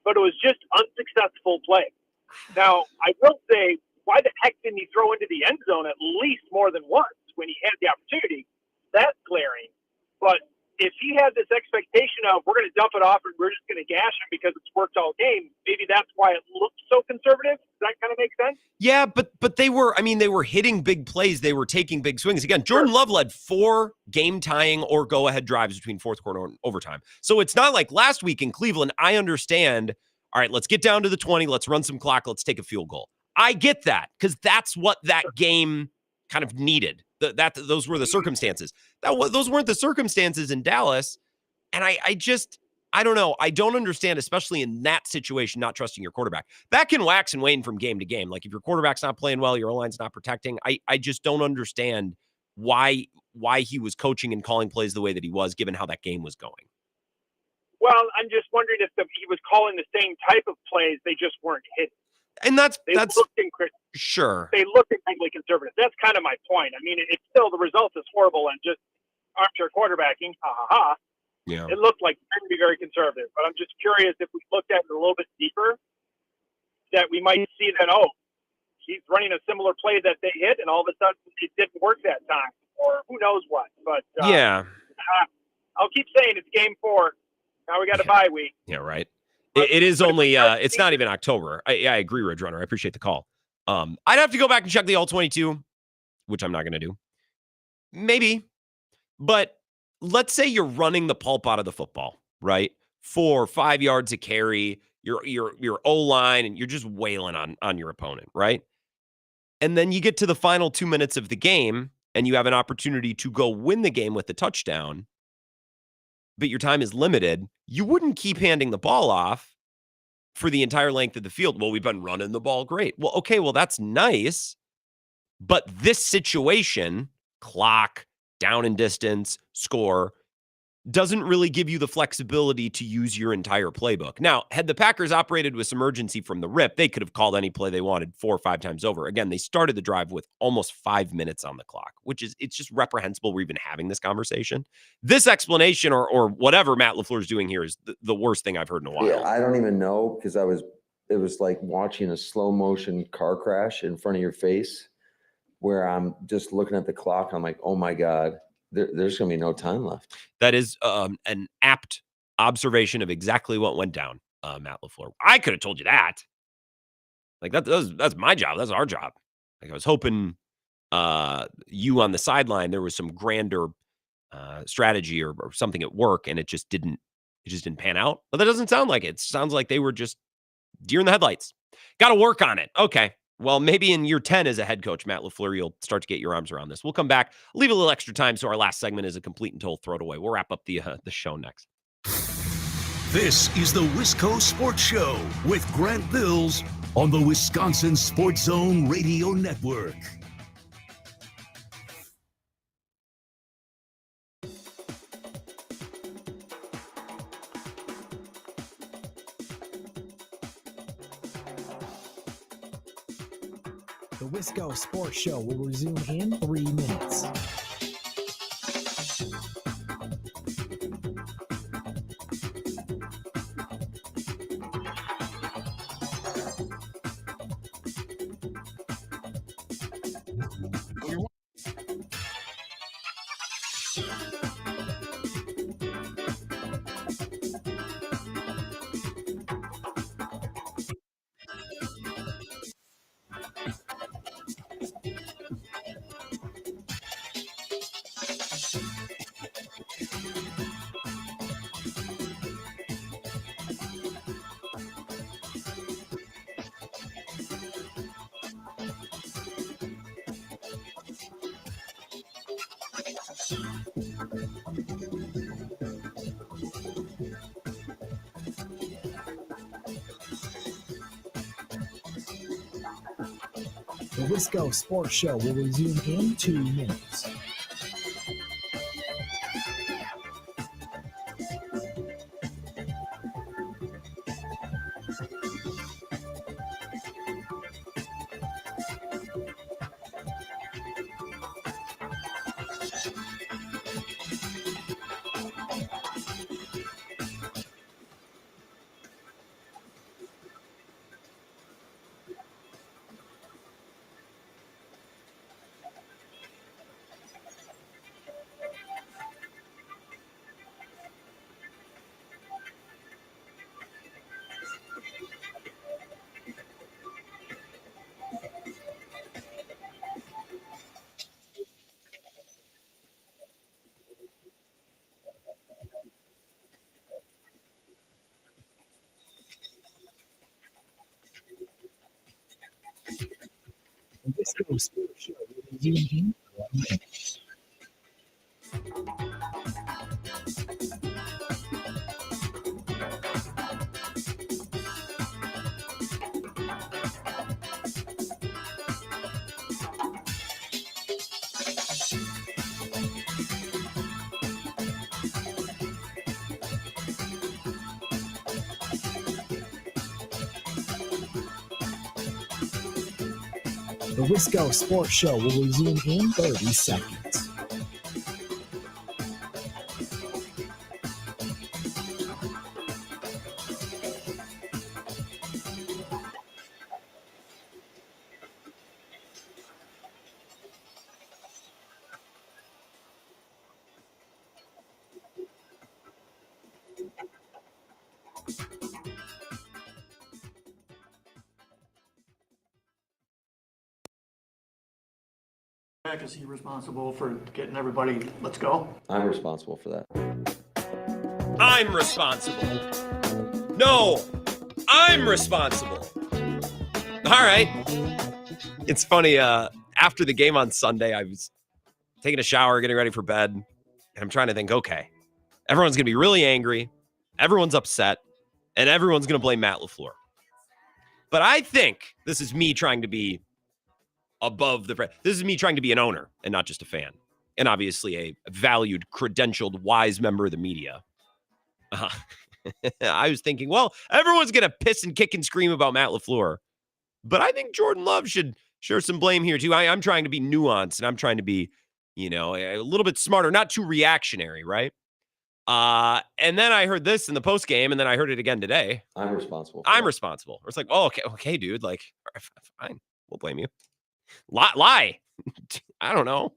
but it was just unsuccessful play. Now, I will say, why the heck didn't he throw into the end zone at least more than once when he had the opportunity? That's glaring. But if he had this expectation of we're going to dump it off and we're just going to gash him because it's worked all game, maybe that's why it looked so conservative. Does that kind of make sense? Yeah, but they were hitting big plays. They were taking big swings. Again, Jordan Love led 4 game-tying or go-ahead drives between fourth quarter and overtime. So it's not like last week in Cleveland. I understand, all right, let's get down to the 20. Let's run some clock. Let's take a field goal. I get that because that's what that game kind of needed. Those were the circumstances. Those weren't the circumstances in Dallas. And I don't know. I don't understand, especially in that situation, not trusting your quarterback. That can wax and wane from game to game. Like if your quarterback's not playing well, your O-line's not protecting. I just don't understand why he was coaching and calling plays the way that he was, given how that game was going. Well, I'm just wondering if he was calling the same type of plays. They just weren't hitting. And that's sure. They looked incredibly conservative. That's kind of my point. I mean, it's still the result is horrible and just armchair quarterbacking. Ha ha ha. Yeah. It looked like trying to be very conservative. But I'm just curious if we looked at it a little bit deeper, that we might see that he's running a similar play that they hit, and all of a sudden it didn't work that time, or who knows what. But yeah, I'll keep saying it's game 4. Now we got a bye week. Yeah, right. It is only, it's not even October. I agree, Ridge Runner. I appreciate the call. I'd have to go back and check the All-22, which I'm not going to do. Maybe. But let's say you're running the pulp out of the football, right? 4 or 5 yards a carry, your O-line, and you're just wailing on your opponent, right? And then you get to the final 2 minutes of the game, and you have an opportunity to go win the game with a touchdown, but your time is limited. You wouldn't keep handing the ball off for the entire length of the field. Well, we've been running the ball great. Well, okay, well, that's nice. But this situation, clock, down in distance, score, doesn't really give you the flexibility to use your entire playbook. Now, had the Packers operated with some urgency from the rip, they could have called any play they wanted 4 or 5 times over. Again, they started the drive with almost 5 minutes on the clock, it's just reprehensible we're even having this conversation. This explanation or whatever Matt LaFleur is doing here is the worst thing I've heard in a while. Yeah, I don't even know, because it was like watching a slow motion car crash in front of your face, where I'm just looking at the clock. I'm like, oh my God. There's going to be no time left. That is an apt observation of exactly what went down, Matt LaFleur. I could have told you that. Like that's my job. That's our job. Like I was hoping you on the sideline, there was some grander strategy or something at work, and it just didn't pan out. But that doesn't sound like it. It sounds like they were just deer in the headlights. Got to work on it. Okay. Well, maybe in year 10 as a head coach, Matt LaFleur, you'll start to get your arms around this. We'll come back, leave a little extra time so our last segment is a complete and total throwaway. We'll wrap up the show next. This is the Wisco Sports Show with Grant Bills on the Wisconsin Sports Zone Radio Network. The Wisco Sports Show will resume in 3 minutes. The Wisco Sports Show will resume in 2 minutes. The Wisco Sports Show will resume in 1 minute. The Wisco Sports Show will resume in 30 seconds. Is he responsible for getting everybody, let's go? I'm responsible for that. I'm responsible. No, I'm responsible. All right. It's funny. After the game on Sunday, I was taking a shower, getting ready for bed, and I'm trying to think, okay, everyone's going to be really angry. Everyone's upset, and everyone's going to blame Matt LaFleur. But I think this is me trying to be above the this is me trying to be an owner and not just a fan, and obviously a valued, credentialed, wise member of the media. I was thinking, well, everyone's gonna piss and kick and scream about Matt LaFleur, but I think Jordan Love should share some blame here too. I'm trying to be nuanced, and I'm trying to be, a little bit smarter, not too reactionary, right? And then I heard this in the post game, and then I heard it again today. I'm responsible. I'm responsible. It's like, oh, okay, dude, like, fine, we'll blame you. Lie. I don't know.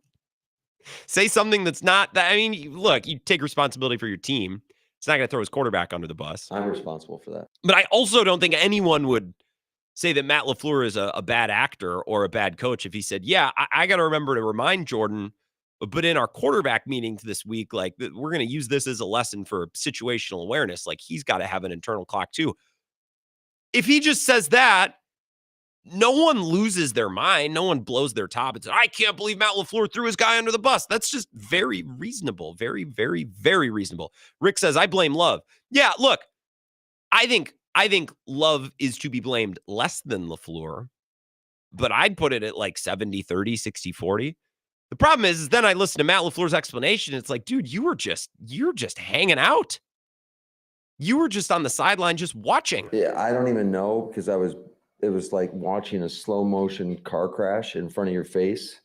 Say something that's not that. I mean, look, you take responsibility for your team. It's not going to throw his quarterback under the bus. I'm responsible for that. But I also don't think anyone would say that Matt LaFleur is a bad actor or a bad coach if he said, yeah, I got to remember to remind Jordan, but in our quarterback meetings this week, like, we're going to use this as a lesson for situational awareness. Like, he's got to have an internal clock too. If he just says that, no one loses their mind. No one blows their top and says, I can't believe Matt LaFleur threw his guy under the bus. That's just very reasonable. Very, very, very reasonable. Rick says, I blame Love. Yeah, look, I think I think Love is to be blamed less than LaFleur, but I'd put it at like 70-30, 60-40. The problem is then I listen to Matt LaFleur's explanation. It's like, dude, you're just hanging out. You were just on the sideline just watching. Yeah, I don't even know because it was like watching a slow motion car crash in front of your face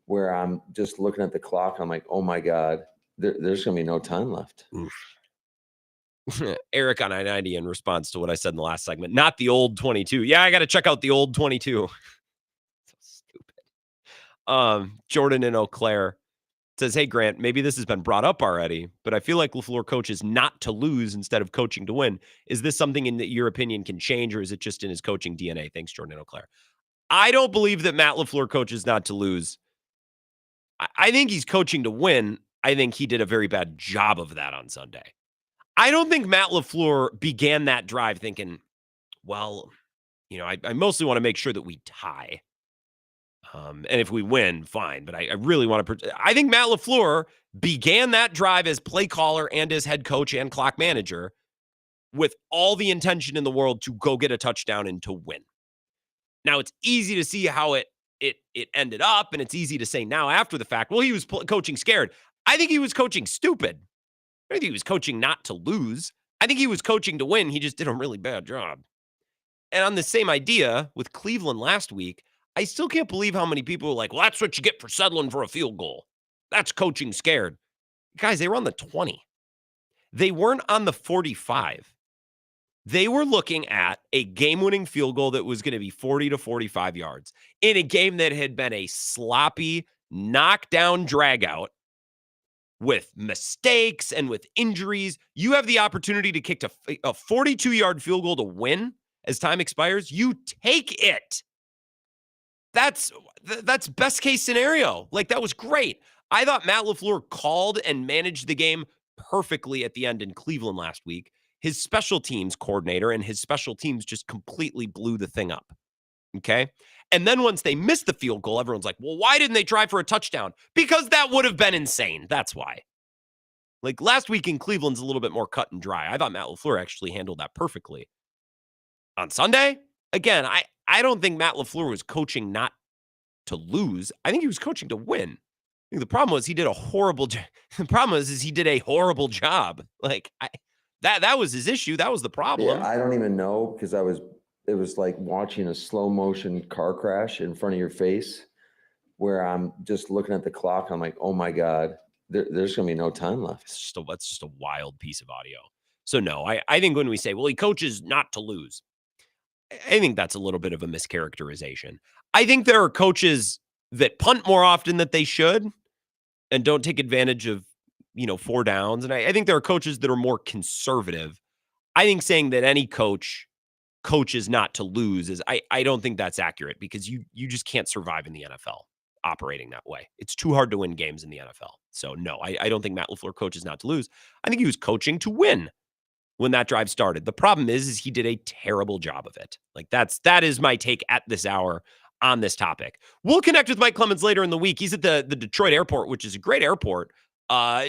where I'm just looking at the clock. I'm like, oh my God, there's going to be no time left. Eric on I-90 in response to what I said in the last segment, not the old 22. Yeah, I got to check out the old 22. So stupid. Jordan in Eau Claire says, hey, Grant, maybe this has been brought up already, but I feel like LaFleur coaches not to lose instead of coaching to win. Is this something in that your opinion can change, or is it just in his coaching DNA? Thanks, Jordan in Eau Claire. I don't believe that Matt LaFleur coaches not to lose. I think he's coaching to win. I think he did a very bad job of that on Sunday. I don't think Matt LaFleur began that drive thinking, well, I mostly want to make sure that we tie. And if we win, fine. But I really want to. I think Matt LaFleur began that drive as play caller and as head coach and clock manager with all the intention in the world to go get a touchdown and to win. Now, it's easy to see how it ended up, and it's easy to say now after the fact, well, he was coaching scared. I think he was coaching stupid. I think he was coaching not to lose. I think he was coaching to win. He just did a really bad job. And on the same idea with Cleveland last week, I still can't believe how many people were like, well, that's what you get for settling for a field goal. That's coaching scared. Guys, they were on the 20. They weren't on the 45. They were looking at a game-winning field goal that was going to be 40 to 45 yards in a game that had been a sloppy, knockdown dragout with mistakes and with injuries. You have the opportunity to kick a 42-yard field goal to win as time expires. You take it. That's best case scenario. Like, that was great. I thought Matt LaFleur called and managed the game perfectly at the end in Cleveland last week. His special teams coordinator and his special teams just completely blew the thing up. Okay? And then once they missed the field goal, everyone's like, well, why didn't they try for a touchdown? Because that would have been insane. That's why. Like, last week in Cleveland's a little bit more cut and dry. I thought Matt LaFleur actually handled that perfectly. On Sunday, again, I don't think Matt LaFleur was coaching not to lose. I think he was coaching to win. I think the problem was he did a horrible job. The problem is he did a horrible job. Like, that was his issue. That was the problem. Yeah, I don't even know because it was like watching a slow motion car crash in front of your face where I'm just looking at the clock. I'm like, oh my God, there's going to be no time left. That's just a wild piece of audio. So no, I think when we say, well, he coaches not to lose, I think that's a little bit of a mischaracterization. I think there are coaches that punt more often than they should and don't take advantage of, 4 downs. And I think there are coaches that are more conservative. I think saying that any coach coaches not to lose is, I don't think that's accurate because you just can't survive in the NFL operating that way. It's too hard to win games in the NFL. So no, I don't think Matt LaFleur coaches not to lose. I think he was coaching to win when that drive started. The problem is he did a terrible job of it. Like that is my take at this hour on this topic. We'll connect with Mike Clemens later in the week. He's at the Detroit airport, which is a great airport.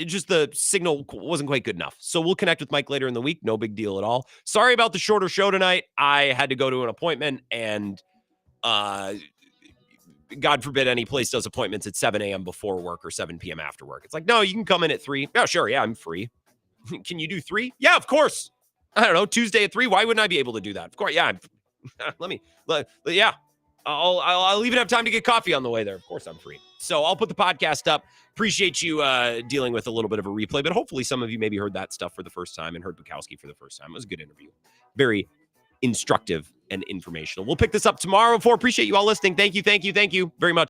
Just the signal wasn't quite good enough. So we'll connect with Mike later in the week. No big deal at all. Sorry about the shorter show tonight. I had to go to an appointment and, God forbid any place does appointments at 7 a.m. before work or 7 p.m. after work. It's like, no, you can come in at 3. Oh, sure. Yeah, I'm free. Can you do 3? Yeah, of course. I don't know. Tuesday at 3. Why wouldn't I be able to do that? Of course. Yeah. Yeah. I'll even have time to get coffee on the way there. Of course I'm free. So I'll put the podcast up. Appreciate you dealing with a little bit of a replay, but hopefully some of you maybe heard that stuff for the first time and heard Bukowski for the first time. It was a good interview. Very instructive and informational. We'll pick this up tomorrow. Appreciate you all listening. Thank you very much.